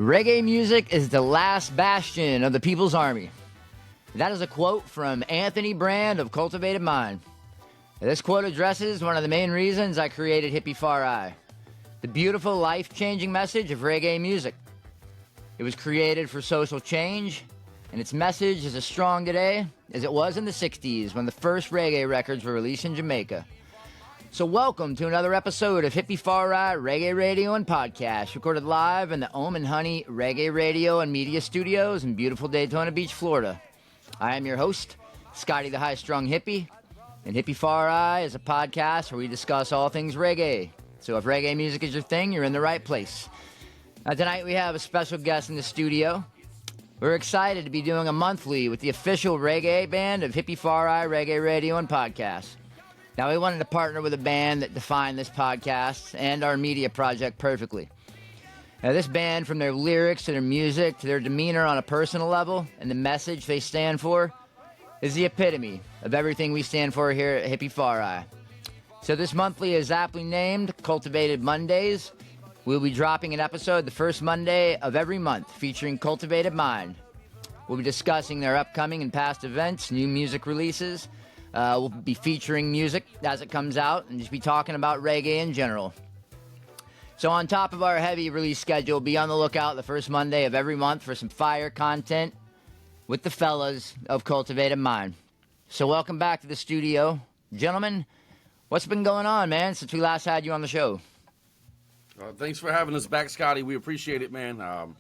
Reggae music is the last bastion of the People's Army. That is a quote from Anthony Brand of Cultivated Mind. This quote addresses one of the main reasons I created Hippie-Fari, the beautiful, life-changing message of reggae music. It was created for social change, and its message is as strong today as it was in the 60s when the first reggae records were released in Jamaica. So welcome to another episode of Hippie-Fari Reggae Radio and Podcast, recorded live in the Ohm and Honey Reggae Radio and Media Studios in beautiful Daytona Beach, Florida. I am your host, Scotty the High-Strung Hippie, and Hippie-Fari is a podcast where we discuss all things reggae. So if reggae music is your thing, you're in the right place. Tonight we have a special guest in the studio. We're excited to be doing a monthly with the official reggae band of Hippie-Fari Reggae Radio and Podcast. Now, we wanted to partner with a band that defined this podcast and our media project perfectly. Now, this band, from their lyrics to their music to their demeanor on a personal level and the message they stand for, is the epitome of everything we stand for here at Hippie-Fari. So this monthly is aptly named Cultivated monDAZE. We'll be dropping an episode the first Monday of every month featuring Cultivated Mind. We'll be discussing their upcoming and past events, new music releases. We'll be featuring music as it comes out and just be talking about reggae in general. So on top of our heavy release schedule, be on the lookout the first Monday of every month for some fire content with the fellas of Cultivated Mind. So welcome back to the studio. Gentlemen, what's been going on, man, since we last had you on the show? Thanks for having us back, Scotty. We appreciate it, man.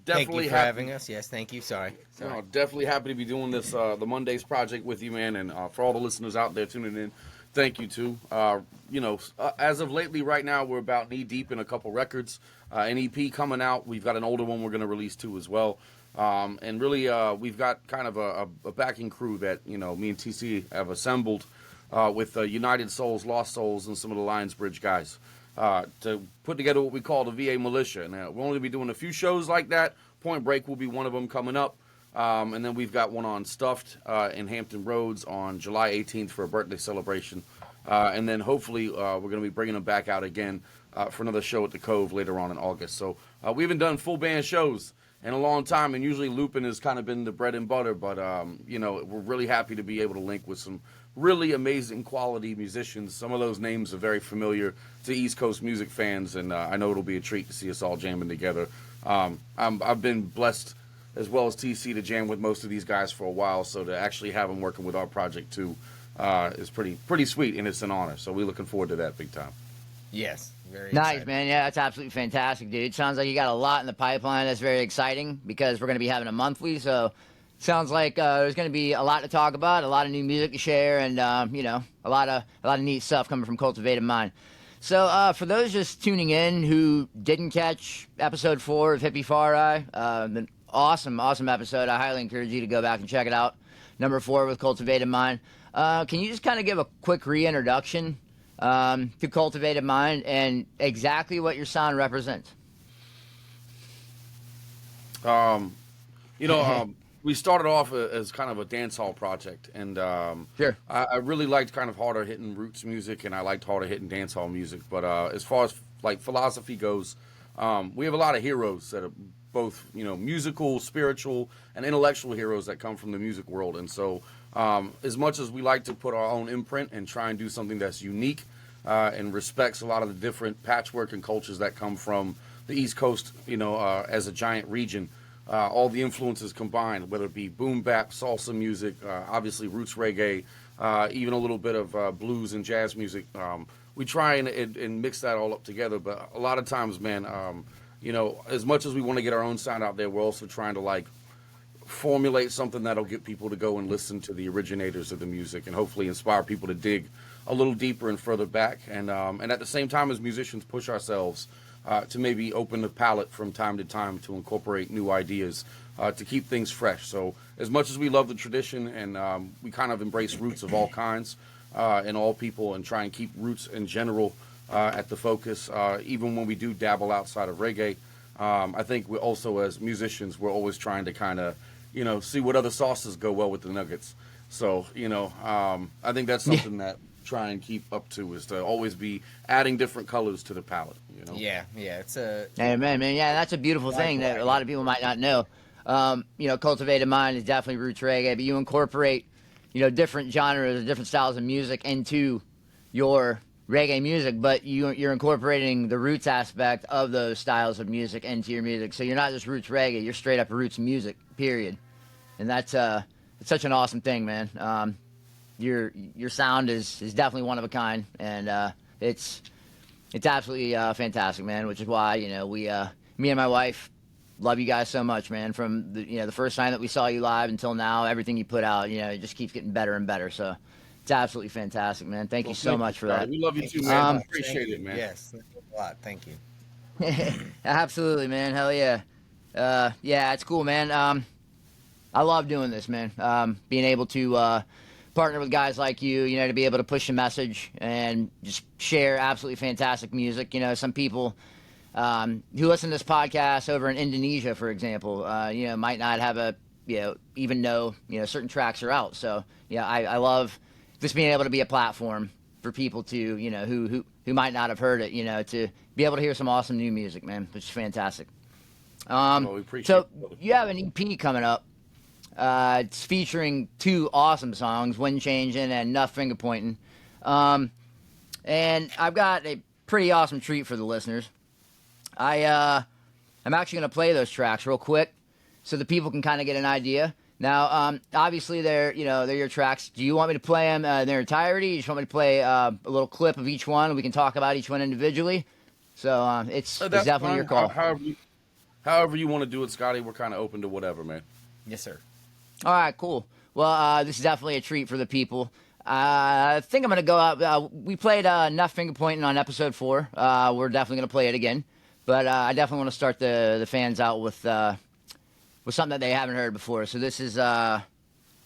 Thank you for having us. Yes, thank you. Sorry. No, definitely happy to be doing this, the monDAZE project with you, man. And for all the listeners out there tuning in, thank you, too. As of lately, right now, we're about knee-deep in a couple records. An EP coming out. We've got an older one we're going to release, too, as well. And really, we've got kind of a backing crew that, me and TC have assembled with United Souls, Lost Souls, and some of the Lions Bridge guys. To put together what we call the VA Militia. Now, we'll only be doing a few shows like that. Point Break will be one of them coming up. And then we've got one on Stuffed in Hampton Roads on July 18th for a birthday celebration. And then hopefully we're going to be bringing them back out again for another show at the Cove later on in August. So we haven't done full band shows in a long time, and usually looping has kind of been the bread and butter. But, we're really happy to be able to link with some really amazing quality musicians. Some of those names are very familiar to East Coast music fans, and I know it'll be a treat to see us all jamming together. I've been blessed, as well as TC, to jam with most of these guys for a while, so to actually have them working with our project too is pretty sweet, and it's an honor. So we're looking forward to that big time. Yes, very Nice, excited. man. Yeah, that's absolutely fantastic, dude. Sounds like you got a lot in the pipeline. That's very exciting because we're going to be having a monthly, so sounds like there's going to be a lot to talk about, a lot of new music to share, and a lot of neat stuff coming from Cultivated Mind. So for those just tuning in who didn't catch episode 4 of Hippie-Fari, an awesome episode. I highly encourage you to go back and check it out. Number 4 with Cultivated Mind. Can you just kind of give a quick reintroduction to Cultivated Mind and exactly what your sound represents? We started off as kind of a dance hall project, and Sure. I really liked kind of harder hitting roots music, and I liked harder hitting dance hall music. But as far as like philosophy goes, we have a lot of heroes that are both musical, spiritual, and intellectual heroes that come from the music world. And so, as much as we like to put our own imprint and try and do something that's unique and respects a lot of the different patchwork and cultures that come from the East Coast, as a giant region. All the influences combined, whether it be boom bap, salsa music, obviously roots reggae, even a little bit of blues and jazz music. We try and mix that all up together. But a lot of times, man, as much as we want to get our own sound out there, we're also trying to formulate something that'll get people to go and listen to the originators of the music and hopefully inspire people to dig a little deeper and further back. And at the same time, as musicians, push ourselves to maybe open the palette from time to time to incorporate new ideas to keep things fresh. So as much as we love the tradition and we kind of embrace roots of all kinds and all people and try and keep roots in general at the focus, even when we do dabble outside of reggae, I think we also, as musicians, we're always trying to kind of, see what other sauces go well with the nuggets. So, I think that's something that try and keep up to, is to always be adding different colors to the palette. You know. Yeah, it's a. Hey, man, yeah, that's a beautiful thing that a lot of people might not know. Cultivated Mind is definitely roots reggae, but you incorporate, different genres, different styles of music into your reggae music, but you're incorporating the roots aspect of those styles of music into your music. So you're not just roots reggae, you're straight up roots music, period. And that's it's such an awesome thing, man. Your sound is definitely one of a kind, and it's absolutely fantastic, man. Which is why me and my wife love you guys so much, man. From the first time that we saw you live until now, everything you put out, it just keeps getting better and better. So it's absolutely fantastic, man. Thank you so much for that. We love you too, man. Appreciate it, man. Yes, a lot. Thank you. Absolutely, man. Hell yeah. Yeah, it's cool, man. I love doing this, man. Being able to partner with guys like you, to be able to push a message and just share absolutely fantastic music. Some people who listen to this podcast over in Indonesia, for example, might not have even know, certain tracks are out. So, I love just being able to be a platform for people to, who might not have heard it, to be able to hear some awesome new music, man, which is fantastic. We appreciate so it. you have an EP coming up. It's featuring 2 awesome songs, Wind Changing and Enough Finger Pointing. And I've got a pretty awesome treat for the listeners. I'm actually going to play those tracks real quick so the people can kind of get an idea. Now, obviously, they're your tracks. Do you want me to play them in their entirety? You just want me to play a little clip of each one? We can talk about each one individually. So it's definitely fine. your call. However you want to do it, Scotty. We're kind of open to whatever, man. Yes, sir. All right, cool. Well, this is definitely a treat for the people. I think I'm going to go out. We played Enough Finger Pointing on episode 4. We're definitely going to play it again. But I definitely want to start the fans out with something that they haven't heard before. So this is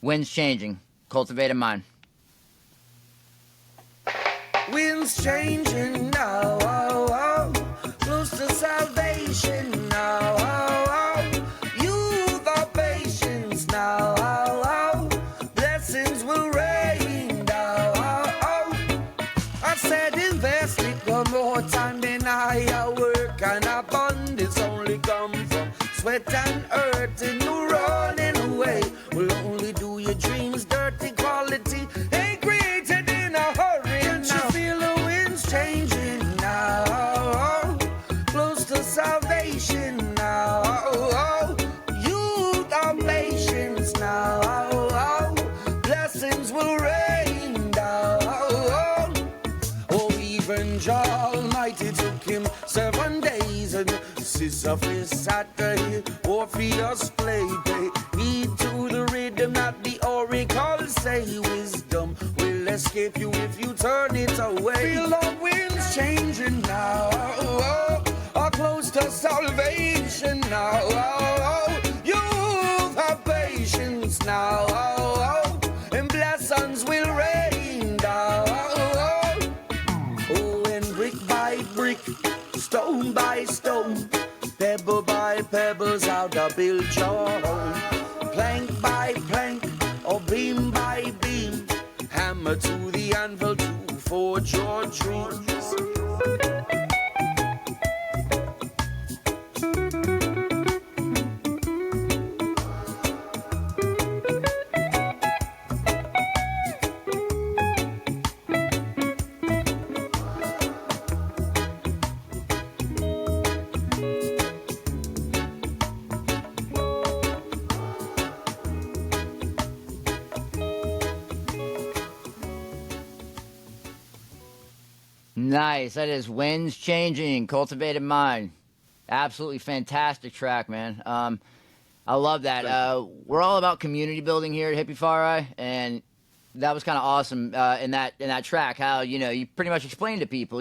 Winds Changing, Cultivated Mind. Winds changing now, oh, oh. Close to salvation now, oh, oh. Youth of patience now, oh, oh. Blessings will rain now, oh, oh. I said invest it one more time, then I work and abundance only come from sweat and earth and no running away. Will only do your dreams dirty. Quality ain't created in a hurry. Can't you feel the winds changing now? Close to salvation now. Youth of patience now. Blessings will rain down. Oh, even Jah Almighty took him 7 days and Sisyphus sat there, Orpheus played. Heed to the rhythm that the oracles say. Wisdom will escape you if you turn it away. Feel the winds changing now. Are close to salvation now. Youth have patience now. And blessings will rain down. Oh, and brick by brick, stone by stone, pebble by pebbles, how to build your home. Plank by plank, or beam by beam, hammer to the anvil to forge your dreams. Nice. That is Winds Changing, Cultivated Mind. Absolutely fantastic track, man. I love that. We're all about community building here at Hippie-Fari, and that was kind of awesome in that track. How you pretty much explained to people,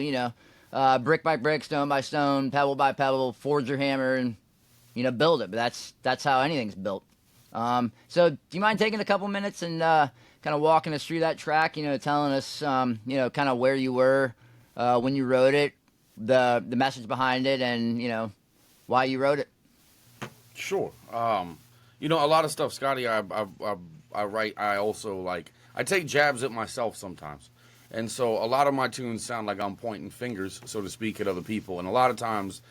brick by brick, stone by stone, pebble by pebble, forge your hammer, and build it. But that's how anything's built. So do you mind taking a couple minutes and kind of walking us through that track? Telling us kind of where you were when you wrote it, the message behind it, and why you wrote it. Sure. A lot of stuff, Scotty, I write. I also I take jabs at myself sometimes, And so a lot of my tunes sound like I'm pointing fingers, so to speak, at other people. And a lot of times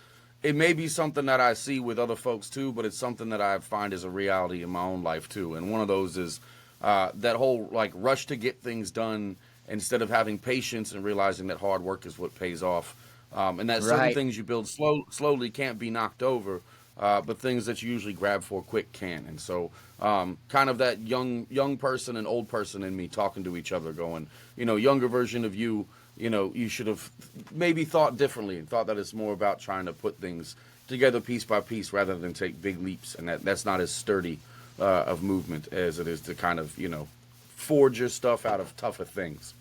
it may be something that I see with other folks too, but it's something that I find is a reality in my own life too. And one of those is that whole like rush to get things done instead of having patience and realizing that hard work is what pays off. And that certain things you build slowly can't be knocked over, but things that you usually grab for quick can. And so kind of that young person and old person in me talking to each other going, you know, younger version of you, you know, you should have maybe thought differently and thought that it's more about trying to put things together piece by piece rather than take big leaps. And that's not as sturdy of movement as it is to kind of, you know, forge your stuff out of tougher things.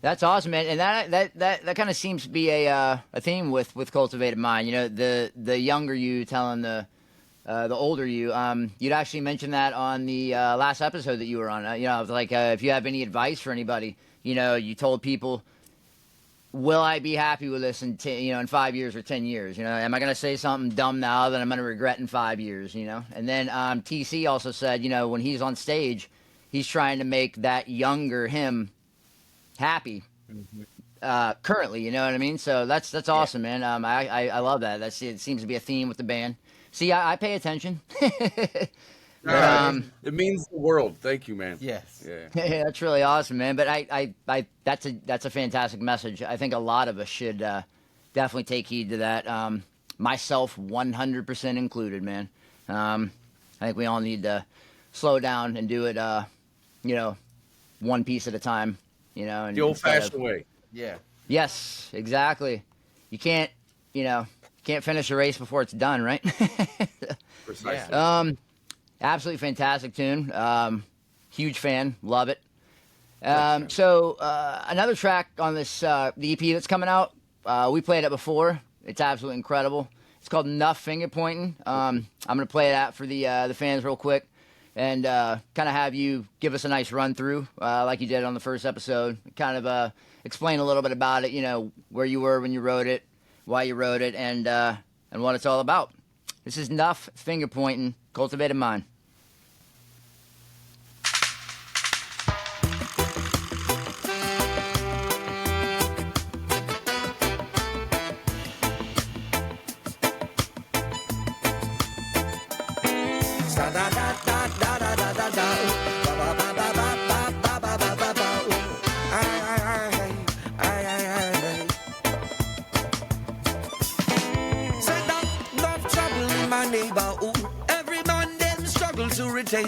That's awesome, man, and that kind of seems to be a theme with Cultivated Mind. You know, the younger you telling the older you. You'd actually mentioned that on the last episode that you were on. You know, like if you have any advice for anybody, you know, you told people, will I be happy with this in in 5 years or 10 years? You know, am I going to say something dumb now that I'm going to regret in 5 years? You know, and then TC also said, you know, when he's on stage, he's trying to make that younger him happy currently, you know what I mean? So that's awesome, man. I love that. It seems to be a theme with the band. See, I pay attention. But, it means the world. Thank you, man. Yes. Yeah. That's really awesome, man. But I that's a fantastic message. I think a lot of us should definitely take heed to that. Myself 100% included, man. I think we all need to slow down and do it, you know, one piece at a time. You know, and The old-fashioned way. Yeah. Yes, exactly. You can't finish a race before it's done, right? Precisely. Absolutely fantastic tune. Huge fan, love it. So another track on this the EP that's coming out. We played it before. It's absolutely incredible. It's called Enough Finger Pointing. I'm gonna play it out for the fans real quick. And kind of have you give us a nice run through, like you did on the first episode. Kind of explain a little bit about it. You know, where you were when you wrote it, why you wrote it, and what it's all about. This is Enough Finger Pointing, Cultivated Mind.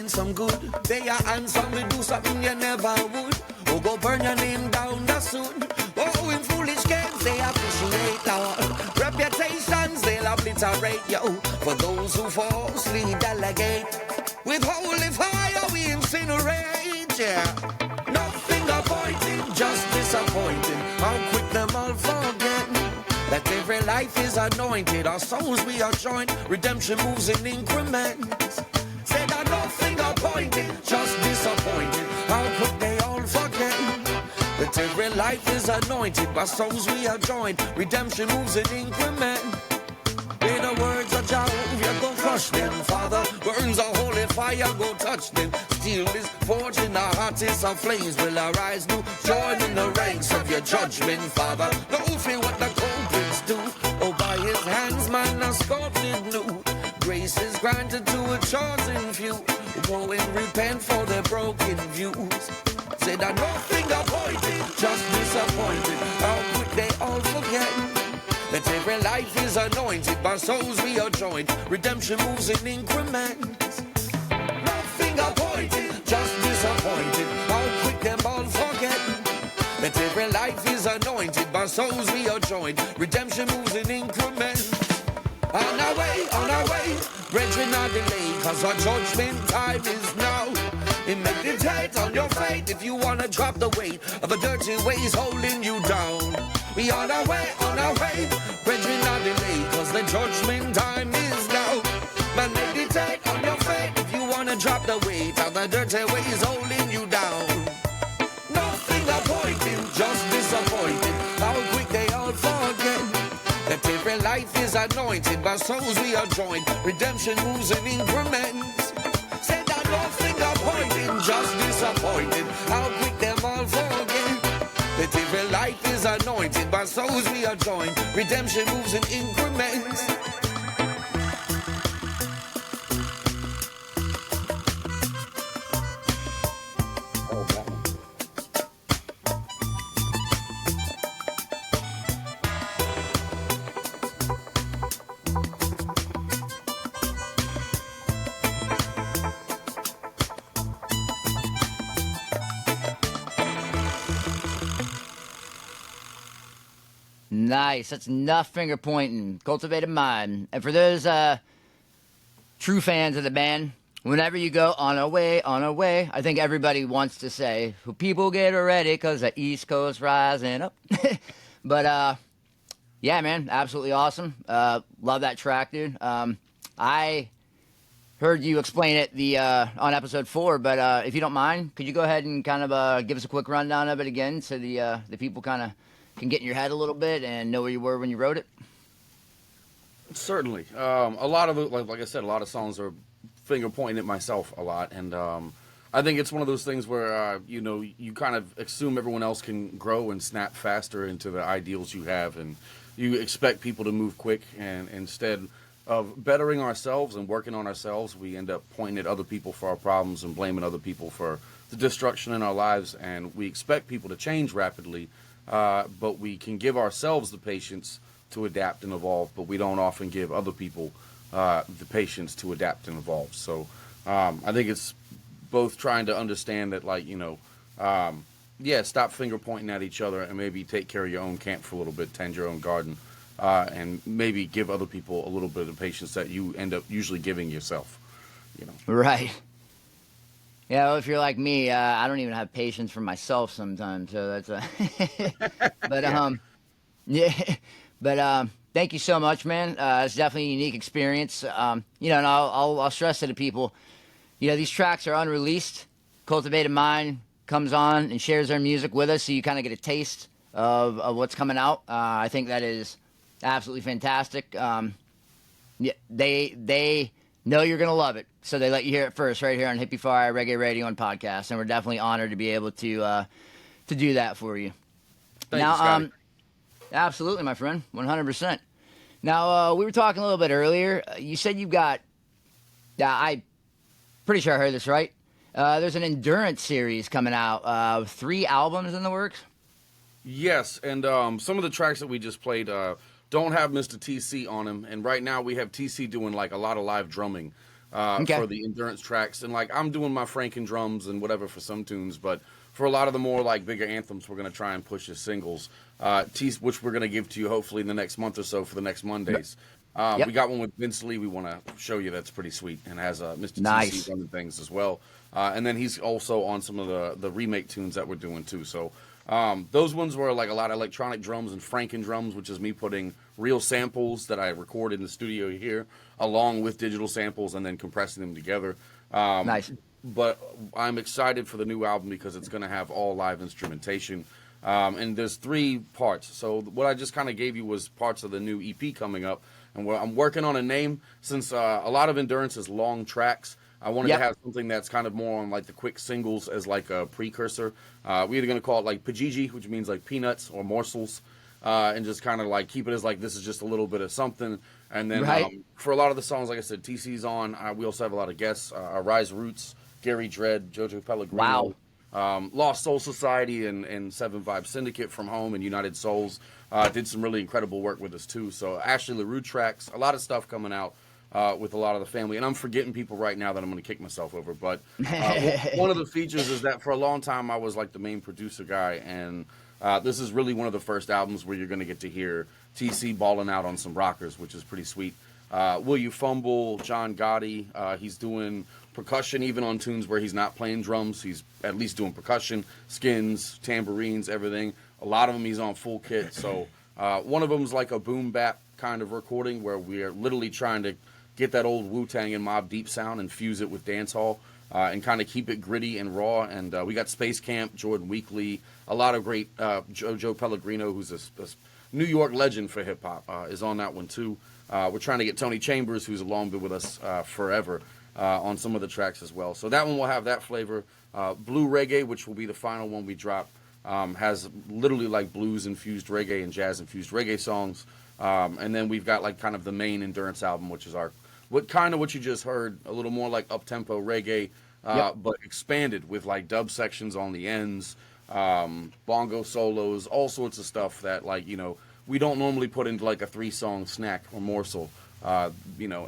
Some good, they are handsome, we do something you never would. Oh, go burn your name down the soon. Oh, in foolish games, they appreciate our reputations, they'll obliterate you. For those who falsely delegate, with holy fire we incinerate, yeah. Nothing appointed, just disappointed. How quick them all forget that every life is anointed. Our souls we are joined, redemption moves in increments. Said that nothing appointed, just disappointed. How could they all forget that every life is anointed? By souls we are joined, redemption moves in increment. In the words of Jehovah, you go crush them, Father. Burns a holy fire, go touch them. Steel is forged in our hearts, is our flames will arise new. Join in the ranks of your judgment, Father. Don't fear what the culprits do. Oh, by his hands, man, are sculpted new. Grace is granted to a chosen few. Go and repent for their broken views. Say that nothing appointed, just disappointed. How could they all forget that every life is anointed? By souls we are joined, redemption moves in increments. Nothing appointed, just disappointed. How quick them all forget that every life is anointed. By souls we are joined, redemption moves in increments. On our way, brethren, not delay, cause our judgment time is now. And meditate on your fate if you wanna drop the weight of the dirty ways holding you down. We on our way, brethren, not delay, cause the judgment time is now. But meditate on your fate if you wanna drop the weight of the dirty ways holding you down. Nothing appointed, just disappointed. How quick they all forget that every life is anointed. By souls we are joined, redemption moves in increments. Said that nothing appointed, just disappointed. How quick them all forget that every life is anointed by souls we are joined. Redemption moves in increments. Nice. That's enough finger pointing. Cultivated Mind. And for those true fans of the band, whenever you go on our way, I think everybody wants to say, people get ready because the East Coast rising up. But yeah, man, absolutely awesome. Love that track, dude. I heard you explain it on episode 4, but if you don't mind, could you go ahead and kind of give us a quick rundown of it again so the people kind of can get in your head a little bit and know where you were when you wrote it? Certainly. A lot of it, like I said, a lot of songs are finger pointing at myself a lot, and I think it's one of those things where you kind of assume everyone else can grow and snap faster into the ideals you have, and you expect people to move quick, and instead of bettering ourselves and working on ourselves, we end up pointing at other people for our problems and blaming other people for the destruction in our lives, and we expect people to change rapidly. But we can give ourselves the patience to adapt and evolve, but we don't often give other people the patience to adapt and evolve. So I think it's both trying to understand that, stop finger pointing at each other and maybe take care of your own camp for a little bit, tend your own garden, and maybe give other people a little bit of patience that you end up usually giving yourself. Right. Yeah, well, if you're like me, I don't even have patience for myself sometimes. So that's but but thank you so much, man. It's definitely a unique experience. And I'll stress to the people, these tracks are unreleased. Cultivated Mind comes on and shares their music with us, so you kind of get a taste of what's coming out. I think that is absolutely fantastic. They know you're going to love it, so they let you hear it first right here on Hippie-Fari Reggae Radio and Podcast, and we're definitely honored to be able to do that for you. Thank you, Scotty. Absolutely, my friend, 100%. Now, we were talking a little bit earlier. You said you've got, I'm pretty sure I heard this right, there's an endurance series coming out, 3 albums in the works? Yes, and some of the tracks that we just played don't have Mr. TC on them, and right now we have TC doing a lot of live drumming for the endurance tracks, and I'm doing my Franken drums and whatever for some tunes, but for a lot of the more bigger anthems, we're going to try and push as singles, which we're going to give to you hopefully in the next month or so for the next monDAZE. We got one with Vince Lee we want to show you that's pretty sweet, and has Mr. TC running things as well, and then he's also on some of the remake tunes that we're doing too, so those ones were a lot of electronic drums and Franken drums, which is me putting real samples that I record in the studio here, along with digital samples, and then compressing them together. Nice. But I'm excited for the new album because it's going to have all live instrumentation. And there's 3 parts. So what I just kind of gave you was parts of the new EP coming up. And I'm working on a name, since a lot of endurance is long tracks. I wanted to have something that's kind of more on the quick singles as a precursor. We're either going to call it Pajiji, which means peanuts or morsels, and just kind of keep it as this is just a little bit of something. And then for a lot of the songs, like I said, TC's on. We also have a lot of guests. Rise Roots, Gary Dredd, Jojo Pellegrino, Lost Soul Society, and 7 Vibe Syndicate from home, and United Souls did some really incredible work with us too. So Ashley LaRue tracks, a lot of stuff coming out. With a lot of the family, and I'm forgetting people right now that I'm going to kick myself over, but one of the features is that for a long time I was the main producer guy, and this is really one of the first albums where you're going to get to hear TC balling out on some rockers, which is pretty sweet. Will You Fumble, John Gotti, he's doing percussion even on tunes where he's not playing drums. He's at least doing percussion, skins, tambourines, everything. A lot of them he's on full kit, so one of them's a boom bap kind of recording where we're literally trying to get that old Wu-Tang and Mobb Deep sound and fuse it with dancehall, and kind of keep it gritty and raw. And we got Space Camp, Jordan Weekly, a lot of great Jojo Pellegrino, who's a New York legend for hip-hop, is on that one too. We're trying to get Tony Chambers, who's long been with us forever, on some of the tracks as well. So that one will have that flavor. Blue Reggae, which will be the final one we drop, has literally like blues-infused reggae and jazz-infused reggae songs. And then we've got like kind of the main Endurance album, which is what you just heard, a little more like up-tempo reggae, but expanded with like dub sections on the ends, bongo solos, all sorts of stuff that like, we don't normally put into like a 3-song snack or morsel. And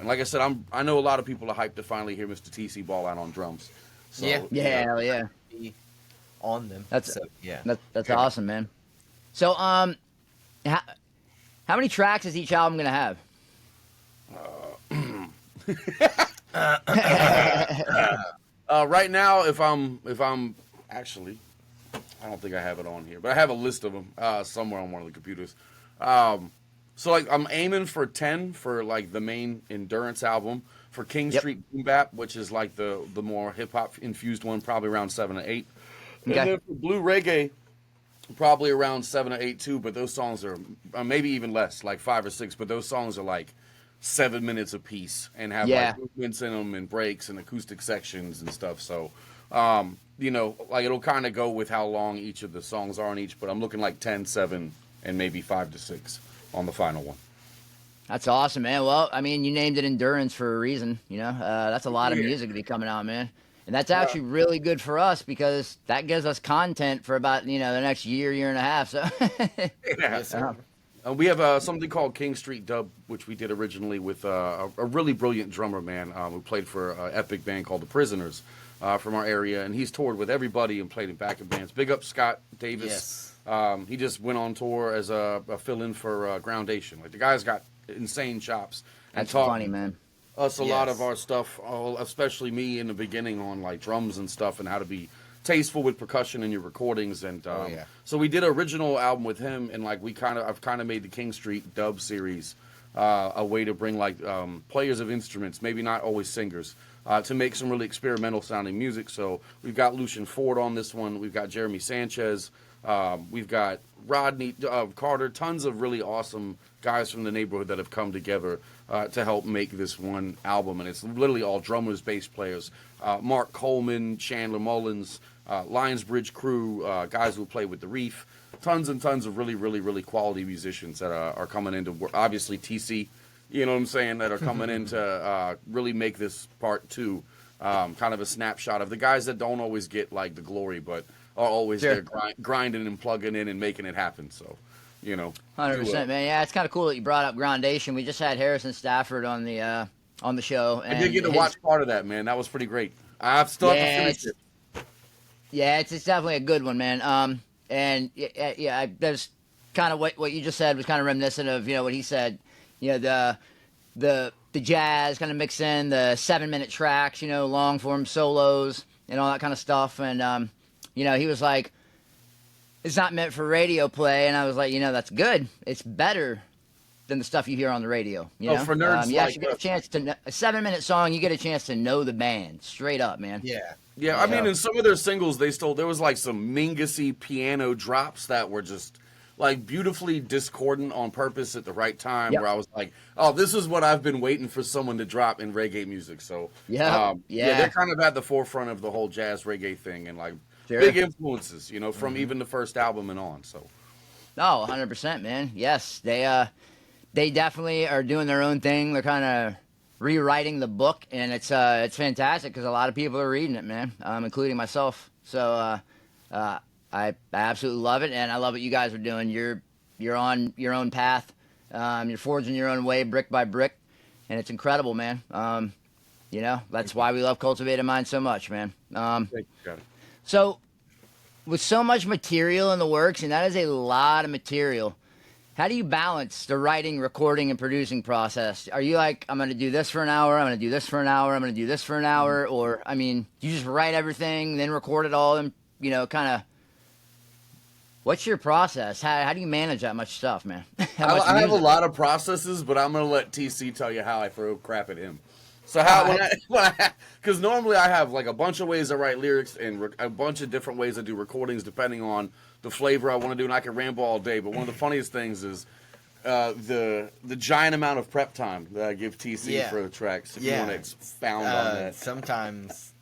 like I said, I know a lot of people are hyped to finally hear Mr. TC ball out on drums. So, hell yeah. On them. That's awesome, man. So, how many tracks is each album gonna have? Right now, if I'm actually, I don't think I have it on here, but I have a list of them somewhere on one of the computers. So like I'm aiming for 10 for like the main Endurance album. For King Street Boom Bap, which is like the more hip hop infused one, probably around 7 or 8. Okay. And then for Blue Reggae, probably around 7 or 8 too. But those songs are maybe even less, like 5 or 6. But those songs are like 7 minutes a piece and have like movements in them and breaks and acoustic sections and stuff. So, like it'll kind of go with how long each of the songs are on each. But I'm looking like 10, 7, and maybe 5 to 6 on the final one. That's awesome, man. Well, I mean, you named it Endurance for a reason, That's a lot of music to be coming out, man. And that's actually really good for us because that gives us content for about, the next year and a half. So, we have something called King Street Dub, which we did originally with a really brilliant drummer, man, who played for an epic band called The Prisoners from our area. And he's toured with everybody and played in backup bands. Big up Scott Davis. Yes. He just went on tour as a fill-in for Groundation. Like, the guy's got insane chops. And that's funny, man. Us a lot of our stuff, especially me in the beginning on like drums and stuff and how to be tasteful with percussion in your recordings. And so we did an original album with him, and like I've kind of made the King Street Dub series a way to bring like players of instruments, maybe not always singers, to make some really experimental sounding music. So we've got Lucian Ford on this one. We've got Jeremy Sanchez. We've got Rodney Carter, tons of really awesome guys from the neighborhood that have come together to help make this one album. And it's literally all drummers, bass players. Mark Coleman, Chandler Mullins, Lionsbridge crew, guys who play with the Reef. Tons and tons of really, really, really quality musicians that are coming into, obviously TC, you know what I'm saying, that are coming in to really make this part 2 kind of a snapshot of the guys that don't always get like the glory, but are always there grinding and plugging in and making it happen. So, 100%, man. Yeah, it's kind of cool that you brought up Groundation. We just had Harrison Stafford on the show. And I did get to watch part of that, man. That was pretty great. I still have to finish it. Yeah, it's definitely a good one, man. And there's kind of what you just said was kind of reminiscent of what he said. The jazz kind of mix in the 7-minute tracks, long form solos and all that kind of stuff. And he was like, it's not meant for radio play, and I was like, that's good. It's better than the stuff you hear on the radio. For nerds, you actually get a chance to a 7-minute song. You get a chance to know the band straight up, man. Yeah. I mean, in some of their singles, there was like some Mingus-y piano drops that were just like beautifully discordant on purpose at the right time. Where I was like, oh, this is what I've been waiting for someone to drop in reggae music. So they're kind of at the forefront of the whole jazz reggae thing, and like. Sure. Big influences, from even the first album and on. So, 100%, man. Yes, they definitely are doing their own thing. They're kind of rewriting the book, and it's fantastic because a lot of people are reading it, man, including myself. So, I absolutely love it, and I love what you guys are doing. You're on your own path. You're forging your own way, brick by brick, and it's incredible, man. That's why we love Cultivated Mind so much, man. Got it. So, with so much material in the works, and that is a lot of material, how do you balance the writing, recording, and producing process? Are you like, I'm going to do this for an hour, I'm going to do this for an hour, I'm going to do this for an hour? Or, I mean, you just write everything, then record it all, and, kind of, what's your process? How do you manage that much stuff, man? I have a lot of processes, but I'm going to let TC tell you how I throw crap at him. So because normally I have like a bunch of ways I write lyrics and a bunch of different ways I do recordings depending on the flavor I want to do, and I can ramble all day. But one of the funniest things is the giant amount of prep time that I give TC for the tracks. If you want to expound on that. Sometimes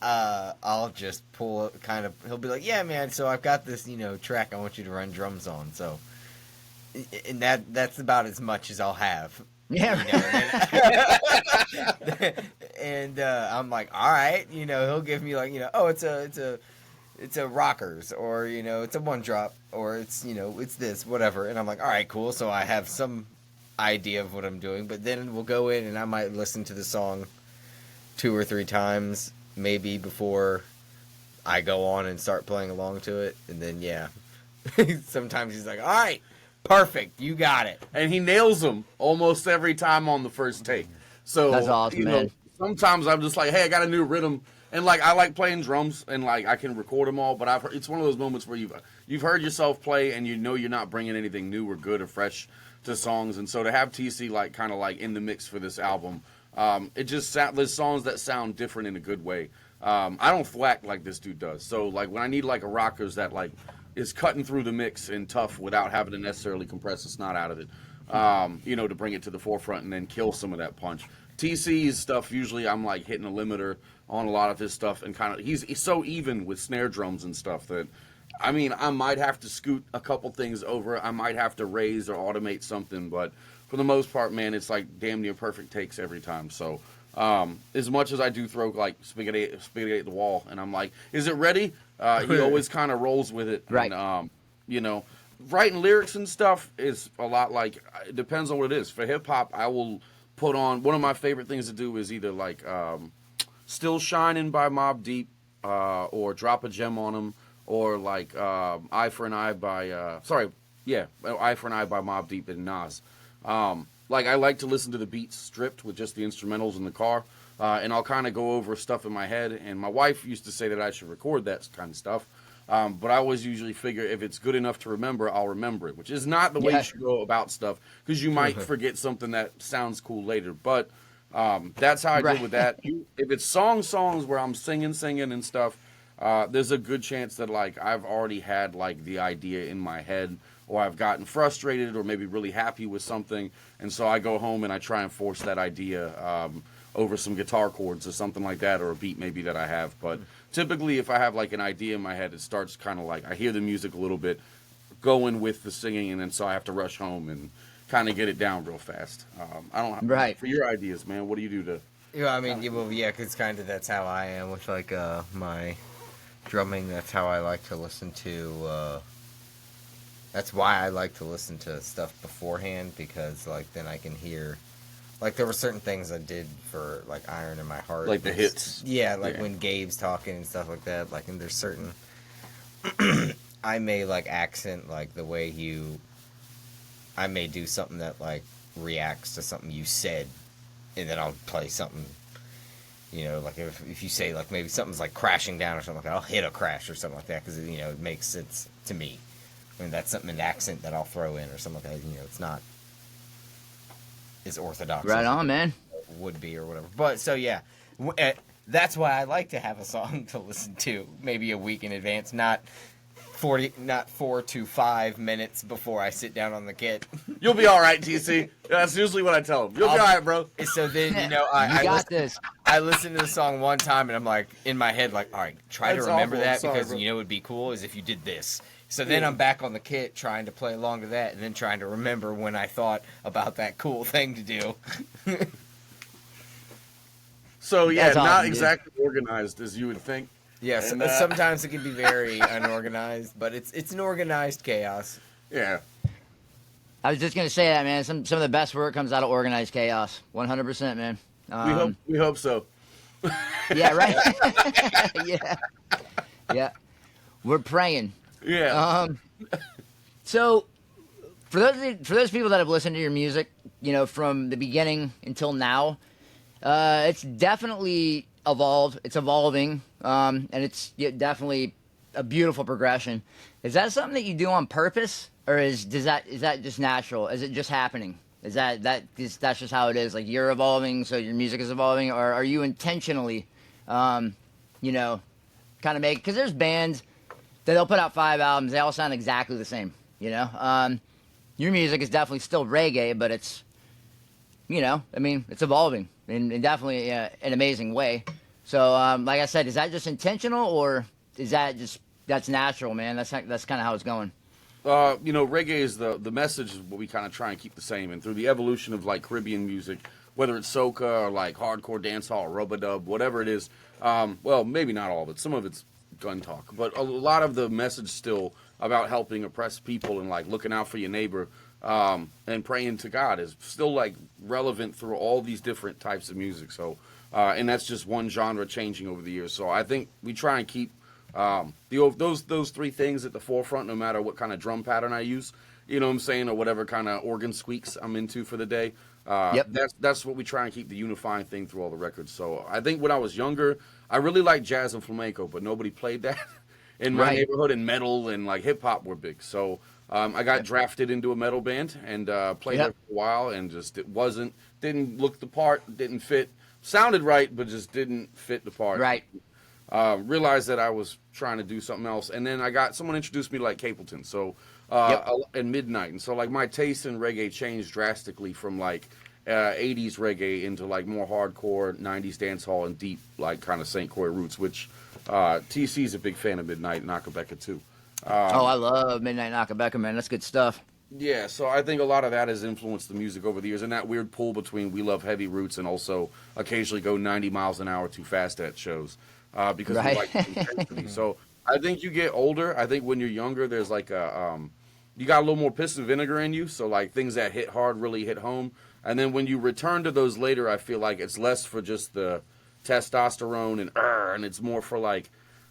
I'll just pull kind of. He'll be like, "Yeah, man. So I've got this, track I want you to run drums on." So, and that's about as much as I'll have. Yeah. And I'm like, all right, he'll give me like, oh, it's a rockers, or it's a one drop, or it's it's this, whatever. And I'm like, all right, cool. So I have some idea of what I'm doing, but then we'll go in and I might listen to the song 2 or 3 times maybe before I go on and start playing along to it. And then sometimes he's like, all right, perfect, you got it. And he nails them almost every time on the first take. So That's awesome, man. Sometimes I'm just like, hey, I got a new rhythm, and like I like playing drums, and like I can record them all. But it's one of those moments where you've heard yourself play, and you're not bringing anything new or good or fresh to songs. And so to have TC like kind of like in the mix for this album, it just there's songs that sound different in a good way. I don't thwack like this dude does. So like when I need like a rockers that like is cutting through the mix and tough without having to necessarily compress the snot out of it, to bring it to the forefront and then kill some of that punch. TC's stuff, usually I'm like hitting a limiter on a lot of his stuff, and kind of he's so even with snare drums and stuff that, I mean, I might have to scoot a couple things over, I might have to raise or automate something, but for the most part, man, it's like damn near perfect takes every time. So as much as I do throw like spaghetti at the wall, and I'm like, is it ready? He always kind of rolls with it. Right. And, writing lyrics and stuff is a lot like, it depends on what it is. For hip hop, I will put on, one of my favorite things to do is either like Still Shining by Mobb Deep, or Drop a Gem on Him, or like Eye for an Eye by Eye for an Eye by Mobb Deep and Nas. Like I like to listen to the beats stripped with just the instrumentals in the car, and I'll kind of go over stuff in my head. And my wife used to say that I should record that kind of stuff, but I always usually figure if it's good enough to remember, I'll remember it, which is not the way you should go about stuff, because you might forget something that sounds cool later. But that's how I deal with that. If it's songs where I'm singing and stuff, there's a good chance that like I've already had like the idea in my head, or I've gotten frustrated or maybe really happy with something, and so I go home and I try and force that idea over some guitar chords or something like that, or a beat maybe that I have. But typically if I have like an idea in my head, it starts kind of like I hear the music a little bit going with the singing, and then so I have to rush home and kind of get it down real fast. I don't have, for your ideas, man, what do you do to... Yeah, I mean, because kind of that's how I am with like my drumming. That's how I like to listen to. That's why I like to listen to stuff beforehand, because like then I can hear. Like there were certain things I did for like Iron in My Heart, like the hits. Yeah, like when Gabe's talking and stuff like that. Like, and there's certain I may like accent like the way I may do something that like reacts to something you said, and then I'll play something, like if you say like maybe something's like crashing down or something like that, I'll hit a crash or something like that, because it makes sense to me. I mean, that's something, an accent that I'll throw in or something like that. It's not as orthodox. Right on, man. Would be or whatever. But so yeah, that's why I like to have a song to listen to maybe a week in advance, not 4 to 5 minutes before I sit down on the kit. You'll be all right, TC. That's usually what I tell them. You'll be all right, bro. So then, I listen to the song one time, and I'm like, in my head, like, all right, try to remember that, because it would be cool is if you did this. So then I'm back on the kit trying to play along to that, and then trying to remember when I thought about that cool thing to do. So, yeah, that's not awesome, exactly organized as you would think. Yes, sometimes it can be very unorganized, but it's an organized chaos. Yeah. I was just gonna say that, man. Some of the best work comes out of organized chaos. 100%, man. We hope so. Yeah, right. Yeah. We're praying. Yeah. So, for those people that have listened to your music, from the beginning until now, it's definitely evolved. It's evolving, and it's definitely a beautiful progression. Is that something that you do on purpose, or is that just natural? Is it just happening? That's just how it is? Like you're evolving, so your music is evolving, or are you intentionally, kind of because there's bands that they'll put out 5 albums, they all sound exactly the same. Your music is definitely still reggae, but it's, it's evolving in definitely an amazing way. So, like I said, is that just intentional, or is that just that's natural, man? That's kind of how it's going. Reggae is the message is what we kind of try and keep the same, and through the evolution of like Caribbean music, whether it's soca or like hardcore dancehall or rub-a-dub, whatever it is. Well, maybe not all of it. Some of it's gun talk, but a lot of the message still about helping oppressed people and like looking out for your neighbor and praying to God is still like relevant through all these different types of music. So, and that's just one genre changing over the years. So I think we try and keep those three things at the forefront, no matter what kind of drum pattern I use. You know what I'm saying, or whatever kind of organ squeaks I'm into for the day. Yep. That's what we try and keep the unifying thing through all the records. So I think when I was younger, I really liked jazz and flamenco, but nobody played that in my neighborhood. And metal and like hip hop were big. So I got drafted into a metal band and played there for a while, and just didn't look the part, didn't fit, sounded right, but just didn't fit the part. Right. Realized that I was trying to do something else, and then someone introduced me to like Capleton. So. And Midnight, and so like my taste in reggae changed drastically from like 80s reggae into like more hardcore 90s dancehall and deep like kind of St. Croix roots, which TC's a big fan of Midnight and Akabeka too. I love Midnight Akabeka, man. That's good stuff. Yeah, so I think a lot of that has influenced the music over the years, and that weird pull between we love heavy roots and also occasionally go 90 miles an hour too fast at shows because we like the intensity. So I think you get older. I think when you're younger, there's like you got a little more piss and vinegar in you, so like things that hit hard really hit home. And then when you return to those later, I feel like it's less for just the testosterone and it's more for like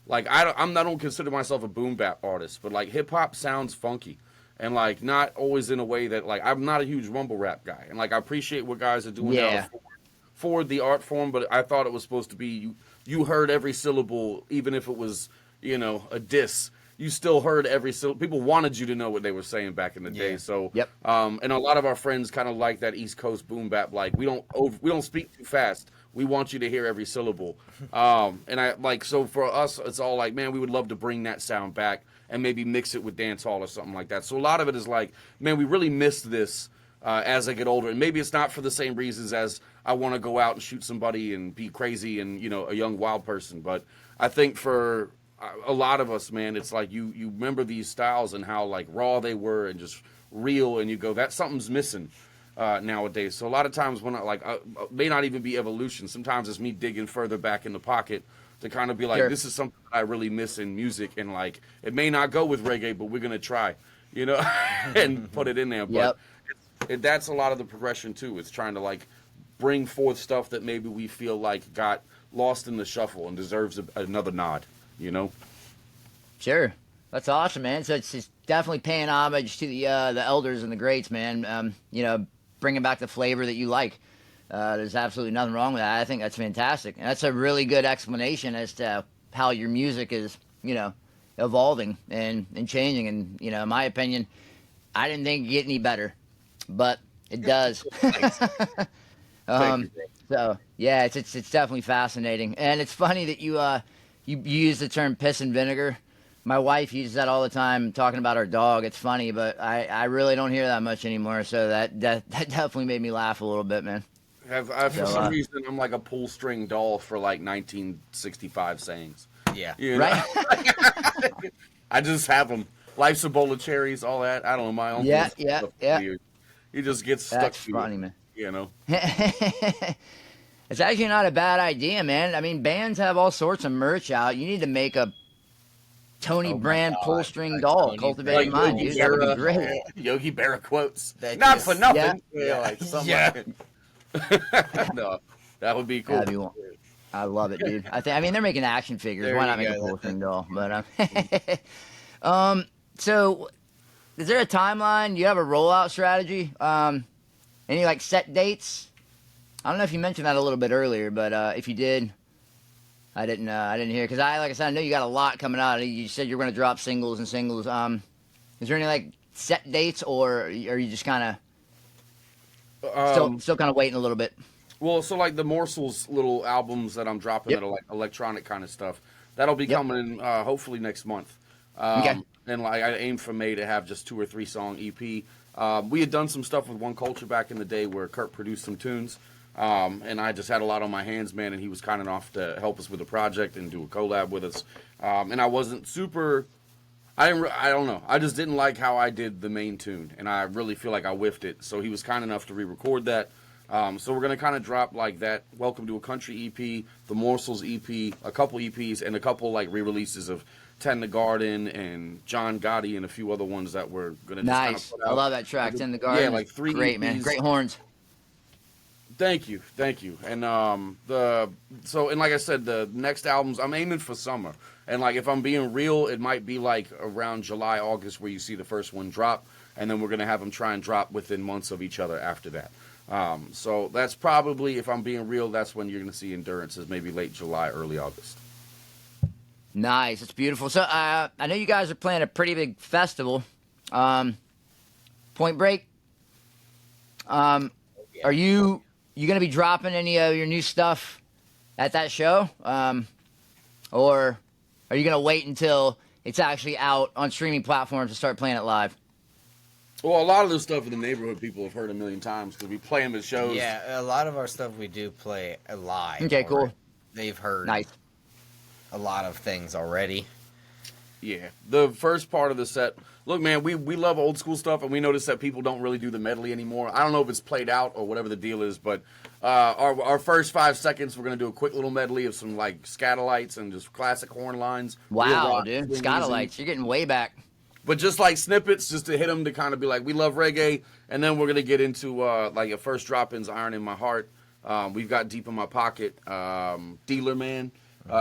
I don't consider myself a boom bap artist, but like hip hop sounds funky and like not always in a way that like I'm not a huge rumble rap guy, and like I appreciate what guys are doing now for the art form, but I thought it was supposed to be you heard every syllable, even if it was a diss. You still heard every syllable. People wanted you to know what they were saying back in the day. So, and a lot of our friends kind of like that East Coast boom bap. Like we don't speak too fast. We want you to hear every syllable. So for us, it's all like, man, we would love to bring that sound back and maybe mix it with dancehall or something like that. So a lot of it is like, man, we really missed this as I get older, and maybe it's not for the same reasons as I want to go out and shoot somebody and be crazy and a young wild person. But I think for a lot of us, man, it's like you remember these styles and how like raw they were and just real, and you go, that something's missing nowadays. So a lot of times when may not even be evolution. Sometimes it's me digging further back in the pocket to kind of be like, this is something that I really miss in music, and like it may not go with reggae, but we're gonna try, and put it in there. But that's a lot of the progression too. It's trying to like bring forth stuff that maybe we feel like got lost in the shuffle and deserves another nod. Sure, that's awesome, man. So it's definitely paying homage to the elders and the greats, man. Bringing back the flavor that you like. There's absolutely nothing wrong with that. I think that's fantastic, and that's a really good explanation as to how your music is, evolving and changing. And in my opinion, I didn't think it'd get any better, but it does. So yeah, it's definitely fascinating, and it's funny that you use the term piss and vinegar. My wife uses that all the time talking about our dog. It's funny, but I really don't hear that much anymore. So that definitely made me laugh a little bit, man. For some reason, I'm like a pull string doll for like 1965 sayings. Yeah. Right? I just have them. Life's a bowl of cherries, all that. I don't know, my own. Yeah. He just gets stuck. That's funny, man. It's actually not a bad idea, man. I mean, bands have all sorts of merch out. You need to make a Tony Brand pull string doll, Cultivated Mind, dude. That would be great. Yogi Berra quotes. Not for nothing. No, that would be cool. I love it, dude. I mean, they're making action figures. Why not make a pull string doll? But so, is there a timeline? Do you have a rollout strategy? Any like set dates? I don't know if you mentioned that a little bit earlier, but if you did, I didn't hear, because like I said, I know you got a lot coming out. You said you're going to drop singles. Is there any like set dates, or are you just kind of still kind of waiting a little bit? Well, so like the Morsels little albums that I'm dropping that are like electronic kind of stuff, that'll be coming in hopefully next month. And like I aim for May to have just 2 or 3 song EP. We had done some stuff with One Culture back in the day where Kurt produced some tunes. And I just had a lot on my hands, man, and he was kind enough to help us with the project and do a collab with us. And I wasn't super, I don't know. I just didn't like how I did the main tune, and I really feel like I whiffed it. So he was kind enough to re-record that. So we're going to kind of drop like that Welcome to a Country EP, the Morsels EP, a couple EPs, and a couple like re-releases of Tend the Garden and John Gotti and a few other ones that we're going to just kind Nice. of put out. I love that track. Tend the Garden. Yeah, like 3 Great, EPs. man. Great horns. Thank you. And and like I said, the next albums I'm aiming for summer. And like if I'm being real, it might be like around July, August where you see the first one drop, and then we're gonna have them try and drop within months of each other after that. So that's probably, if I'm being real, that's when you're gonna see Endurance, is maybe late July, early August. Nice. It's beautiful. So I know you guys are playing a pretty big festival. Point Break. Are you going to be dropping any of your new stuff at that show? Or are you going to wait until it's actually out on streaming platforms to start playing it live? Well, a lot of the stuff in the neighborhood people have heard a million times because we play them at shows. Yeah, a lot of our stuff we do play live. Okay, cool. already. They've heard Nice. a lot of things already. Yeah, the first part of the set. Look, man, we love old school stuff, and we notice that people don't really do the medley anymore. I don't know if it's played out or whatever the deal is, but our first 5 seconds, we're gonna do a quick little medley of some like Scatolites and just classic horn lines. Real Wow, rock, dude. real Scotalites. easy. You're getting way back. But just like snippets, just to hit them to kind of be like, we love reggae, and then we're gonna get into like a first drop-ins, Iron in My Heart. We've got Deep in My Pocket, Dealer Man.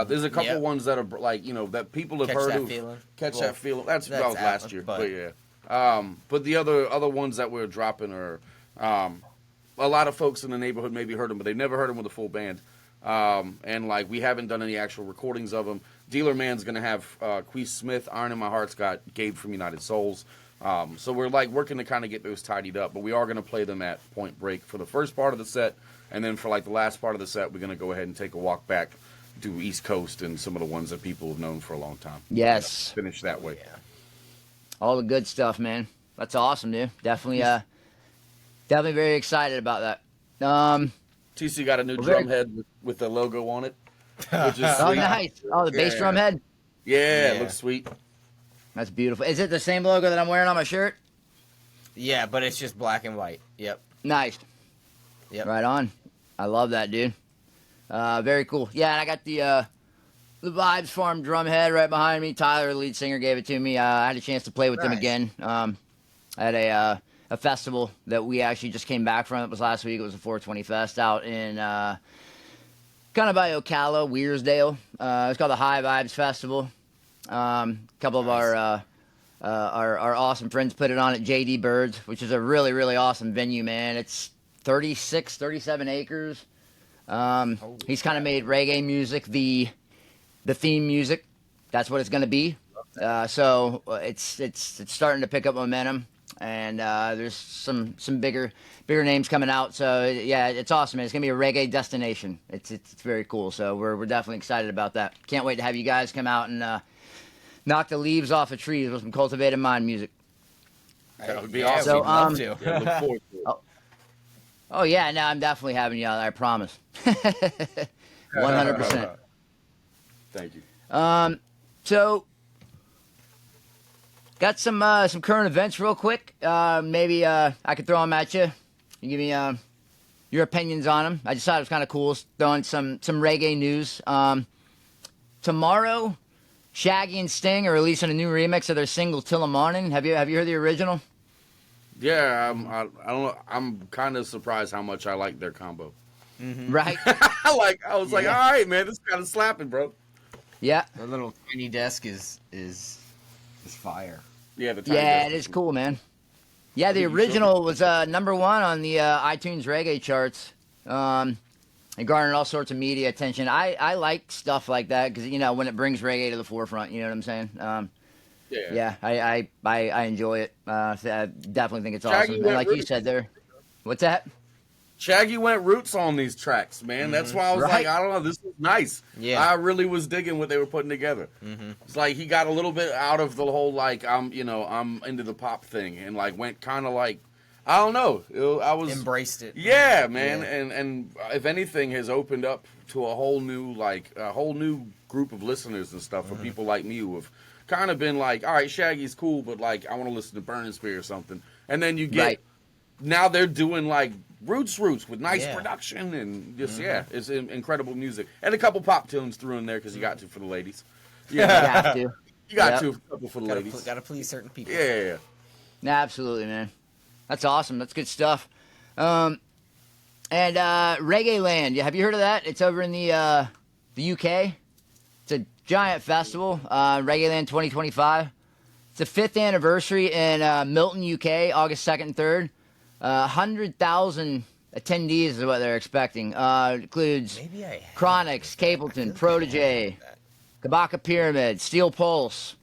There's a couple ones that are like, you know, that people have Catch heard That of. Feeling. Catch Well, That Feeling. That was last Atlas, year, but- but yeah. But the other ones that we're dropping are a lot of folks in the neighborhood maybe heard them, but they never heard them with a full band. And like we haven't done any actual recordings of them. Dealer Man's gonna have Queese Smith. Iron in My Heart's got Gabe from United Souls. So we're like working to kind of get those tidied up, but we are gonna play them at Point Break for the first part of the set, and then for like the last part of the set, we're gonna go ahead and take a walk back to East Coast and some of the ones that people have known for a long time. Yes. Finish that way. Yeah. All the good stuff, man. That's awesome, dude. Definitely very excited about that. TC got a new Well, drum head with the logo on it, which is Oh, sweet. nice. Oh, the bass Yeah. drum head. Yeah, it Yeah. looks sweet. That's beautiful. Is it the same logo that I'm wearing on my shirt? Yeah, but it's just black and white. Yep. Nice. Yep. Right on. I love that, dude. Very cool. Yeah, and I got the Vibes Farm drum head right behind me. Tyler, the lead singer, gave it to me. I had a chance to play with them Nice. again at a festival that we actually just came back from. It was last week. It was a 420 Fest out in kind of by Ocala, Wearsdale. It's called the High Vibes Festival. A couple of our awesome friends put it on at JD Birds, which is a really, really awesome venue, man. It's 37 acres. He's kind of made reggae music the theme music. That's what it's going to be. So it's starting to pick up momentum, and there's some bigger names coming out. So yeah, it's awesome, man. It's going to be a reggae destination. It's very cool. So we're definitely excited about that. Can't wait to have you guys come out and knock the leaves off of trees with some Cultivated Mind music. That would be Yeah, awesome. So, we'd love to. Yeah, look forward to it. Oh yeah, no, I'm definitely having you out there, I promise. 100%. Thank you. So got some current events real quick. Maybe I could throw them at you. You give me your opinions on them. I just thought it was kind of cool throwing some reggae news. Tomorrow, Shaggy and Sting are releasing a new remix of their single "Till the Morning." Have you heard the original? Yeah, I don't know. I'm kind of surprised how much I like their combo. Right? I was like, all right, man, this is kind of slapping, bro. Yeah. The little tiny desk is fire. Yeah, the tiny Yeah, desk it is cool, man. Yeah, the think you original was number one on the iTunes reggae charts. It garnered all sorts of media attention. I like stuff like that because, you know, when it brings reggae to the forefront, you know what I'm saying? Yeah, I enjoy it. I definitely think it's Shaggy awesome. And went like you roots. said there, what's that? Shaggy went roots on these tracks, man. That's why I was Right. like, I don't know, this is nice. Yeah. I really was digging what they were putting together. It's like he got a little bit out of the whole like I'm into the pop thing and like went kind of like I don't know. I was Embraced it. Yeah, man. Yeah. And if anything, has opened up to a whole new group of listeners and stuff for people like me who have kind of been like, all right, Shaggy's cool, but like I want to listen to Burning Spear or something. And then you get Right. now they're doing like roots with nice Yeah. production and just it's incredible music and a couple pop tunes through in there because you got to for the ladies. You have to. You got Yep. to a couple for the ladies. Gotta please certain people. Yeah. Absolutely, man. That's awesome. That's good stuff. And Reggae Land, have you heard of that? It's over in the UK. It's a giant festival, Reggae Land 2025. It's the 5th anniversary in Milton, UK, August 2nd and 3rd. 100,000 attendees is what they're expecting. Includes Maybe I have. Chronix, I Capleton, feel like Protege, I have that. Kabaka Pyramid, Steel Pulse,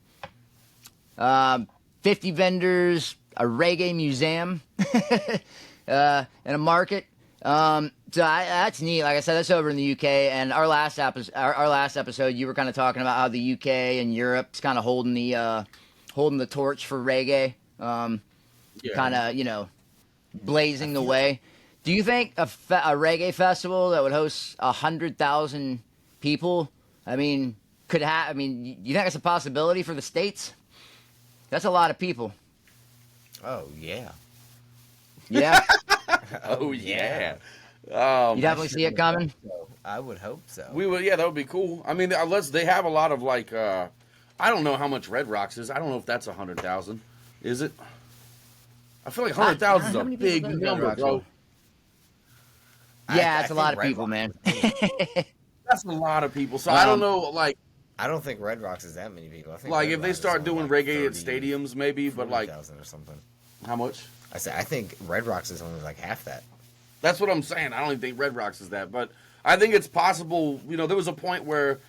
50 vendors, a reggae museum, and a market. So that's neat. Like I said, that's over in the UK. And our last episode, you were kind of talking about how the UK and Europe's kind of holding the torch for reggae, kind of blazing the way. Do you think a reggae festival that would host 100,000 people? I mean, you think that's a possibility for the States? That's a lot of people. Oh yeah. Yeah, Oh yeah. you definitely see it coming. So, I would hope so. We would, that would be cool. I mean, unless they have a lot of like, I don't know how much Red Rocks is. I don't know if that's 100,000. Is it? I feel like 100,000 is How a many people big go to Red number, Rocks? bro. Yeah, I it's a lot think of Red people, Rocks man. is- That's a lot of people. So I don't know, like I don't think Red Rocks is that many people. I think if Red they Rocks start is doing only reggae like at stadiums, maybe, but like 40,000 or something. how much? I think Red Rocks is only like half that. That's what I'm saying. I don't even think Red Rocks is that, but I think it's possible. There was a point where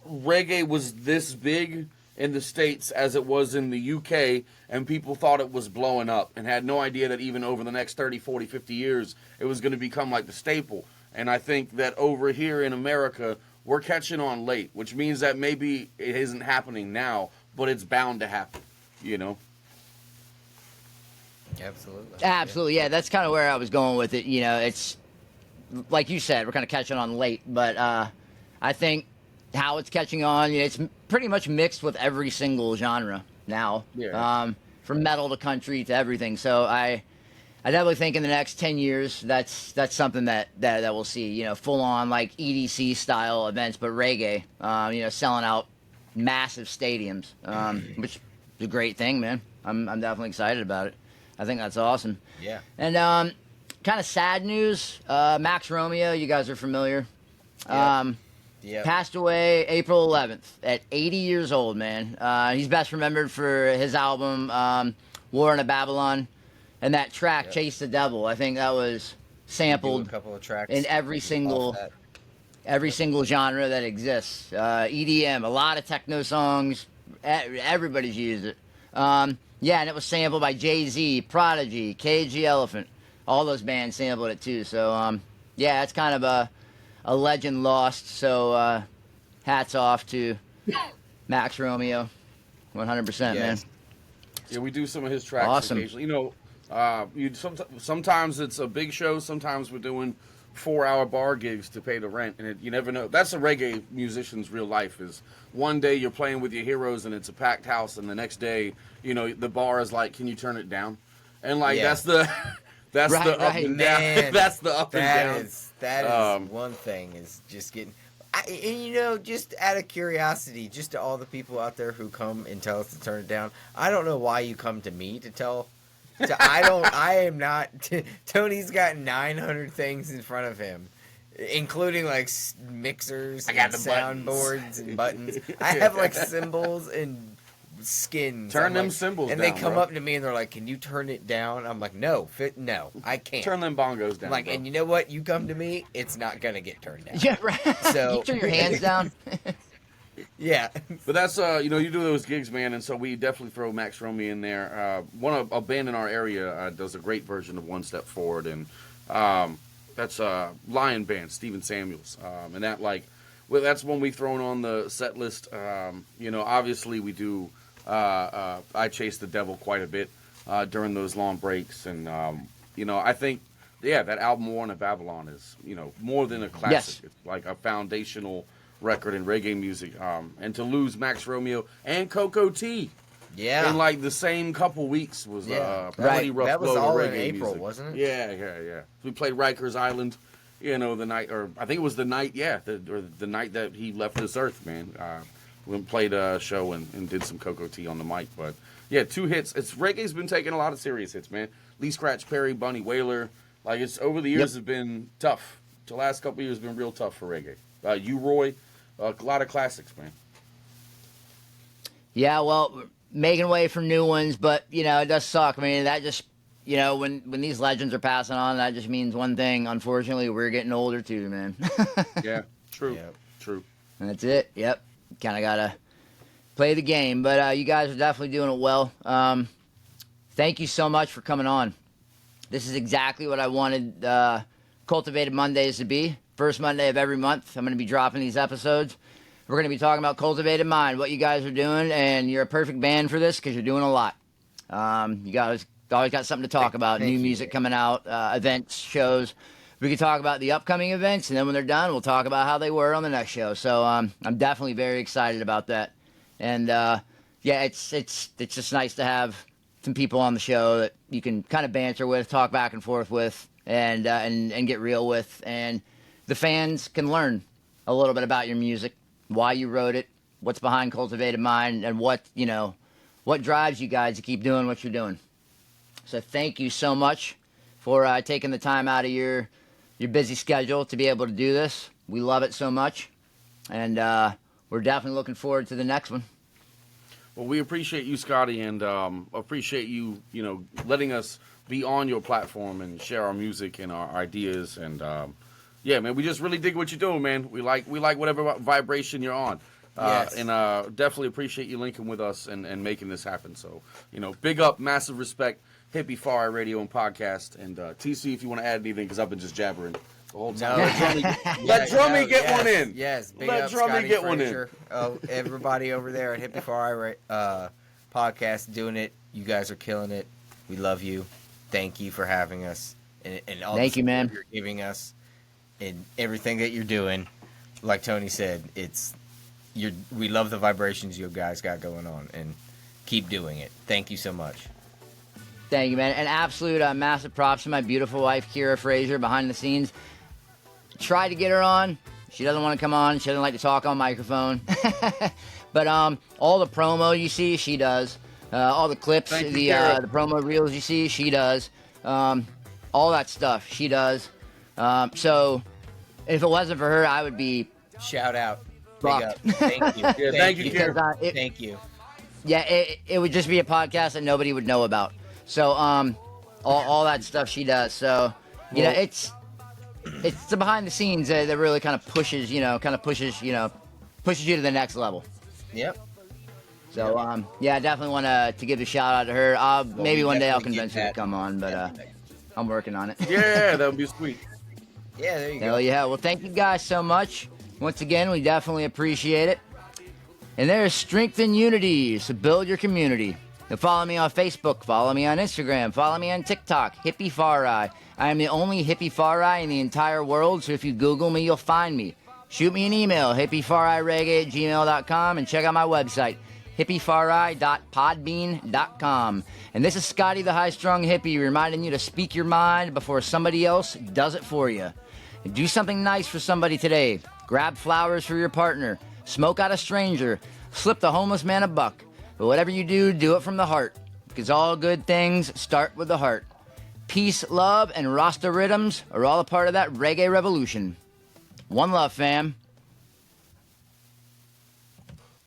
reggae was this big in the States as it was in the UK, and people thought it was blowing up and had no idea that even over the next 30, 40, 50 years, it was going to become like the staple. And I think that over here in America, we're catching on late, which means that maybe it isn't happening now, but it's bound to happen, Absolutely. Absolutely, yeah. That's kind of where I was going with it. It's like you said, we're kind of catching on late, but I think how it's catching on, it's pretty much mixed with every single genre now. Yeah. From metal to country to everything. So I definitely think in the next 10 years, that's something that we'll see. Full on like EDC style events, but reggae. Selling out massive stadiums, which is a great thing, man. I'm definitely excited about it. I think that's awesome. Yeah. And kind of sad news. Max Romeo, you guys are familiar. Yeah. Passed away April 11th at 80 years old, man. He's best remembered for his album War in a Babylon and that track Chase the Devil. I think that was sampled a couple of tracks in every single genre that exists. EDM, a lot of techno songs. Everybody's used it. And it was sampled by Jay-Z, Prodigy, KG Elephant. All those bands sampled it too. So it's kind of a legend lost. So hats off to Max Romeo, 100%, man. Yeah, we do some of his tracks Awesome. occasionally. Sometimes it's a big show. Sometimes we're doing 4-hour bar gigs to pay the rent, and you never know. That's a reggae musician's real life. Is one day you're playing with your heroes and it's a packed house, and the next day, the bar is like, "Can you turn it down?" And like that's the up and down. Man, That's the up and down. That is one thing is just getting. Just out of curiosity, just to all the people out there who come and tell us to turn it down. I don't know why you come to me to tell. I am not. Tony's got 900 things in front of him, including like mixers, I got and the soundboards and buttons. I have like cymbals and skins. Turn I'm them like, cymbals and down, they come bro. up to me and they're like, "Can you turn it down?" I'm like, "No, I can't." Turn them bongos down. I'm like, bro. and you know what? You come to me, it's not gonna get turned down. Yeah, right. So- you turn your hands down. Yeah. But that's you do those gigs, man, and so we definitely throw Max Romeo in there. A band in our area does a great version of One Step Forward, and that's Lion Band, Stephen Samuels, and that that's when we thrown on the set list. Obviously we do. I Chase the Devil quite a bit during those long breaks, and I think, that album War in Babylon is, more than a classic. Yes. It's like a foundational record in reggae music. And to lose Max Romeo and Coco T Yeah. in like the same couple weeks was Yeah. pretty rough That was blow to all in reggae April, music. wasn't it? Yeah. We played Rikers Island, the night, or I think it was the night, the night that he left this earth, man. We played a show and did some Coco T on the mic, but yeah, 2 hits. Reggae's been taking a lot of serious hits, man. Lee Scratch Perry, Bunny Wailer, like it's over the years has been tough. The last couple of years have been real tough for reggae. Roy, a lot of classics, man. Yeah, well, making way for new ones, but it does suck. I mean, that just when these legends are passing on, that just means one thing. Unfortunately, we're getting older too, man. Yeah, true. Yep. True. That's it. Yep. Kind of gotta play the game, but you guys are definitely doing it well. Thank you so much for coming on. This is exactly what I wanted Cultivated Mondays to be. First Monday of every month, I'm going to be dropping these episodes. We're going to be talking about Cultivated Mind, what you guys are doing, and you're a perfect band for this because you're doing a lot. You guys always got something to talk about. New music coming out, events, shows. We can talk about the upcoming events, and then when they're done, we'll talk about how they were on the next show. So I'm definitely very excited about that. And it's just nice to have some people on the show that you can kind of banter with, talk back and forth with, and get real with, and the fans can learn a little bit about your music, why you wrote it, what's behind Cultivated Mind, and what drives you guys to keep doing what you're doing. So thank you so much for taking the time out of your busy schedule to be able to do this. We love it so much, and we're definitely looking forward to the next one. Well, we appreciate you, Scotty, and appreciate you, letting us be on your platform and share our music and our ideas. And yeah, man, we just really dig what you're doing, man. We like whatever vibration you're on. Yes. And definitely appreciate you linking with us and making this happen. So, big up, massive respect, Hippie-Fari Radio and Podcast. And TC, if you want to add anything, because I've been just jabbering the whole time. Let Drummy get one in. Yes, big Let up Drummy Scotty get one in. Frazier. Everybody over there at Hippie-Fari Podcast doing it. You guys are killing it. We love you. Thank you for having us. And all Thank the you, man. support you're giving us and everything that you're doing. Like Tony said, we love the vibrations you guys got going on, and keep doing it. Thank you so much. Thank you, man. And absolute massive props to my beautiful wife, Kira Frazier, behind the scenes. Tried to get her on. She doesn't want to come on. She doesn't like to talk on microphone. But all the promo you see, she does. All the clips, the promo reels you see, she does. All that stuff, she does. So if it wasn't for her, I would be Shout out. Big fucked. up. Thank you. Yeah, thank you, Because, Kira. Thank you. Yeah, it would just be a podcast that nobody would know about. So all that stuff she does. So it's the behind the scenes that really kind of pushes you to the next level. Yep. So I definitely want to give a shout out to her. Maybe one day I'll convince her to come on, but I'm working on it. Yeah, that would be sweet. Yeah, there you Hell go. yeah. Well, thank you guys so much. Once again, we definitely appreciate it. And there is strength in unity, so build your community. Now follow me on Facebook, follow me on Instagram, follow me on TikTok, Hippie-Fari. I am the only Hippie-Fari in the entire world, so if you Google me, you'll find me. Shoot me an email, hippiefarirareggae@gmail.com, and check out my website, hippiefari.podbean.com. And this is Scotty the High-Strung Hippie, reminding you to speak your mind before somebody else does it for you. And do something nice for somebody today. Grab flowers for your partner. Smoke out a stranger. Slip the homeless man a buck. But whatever you do, do it from the heart. Because all good things start with the heart. Peace, love, and Rasta rhythms are all a part of that reggae revolution. One love, fam.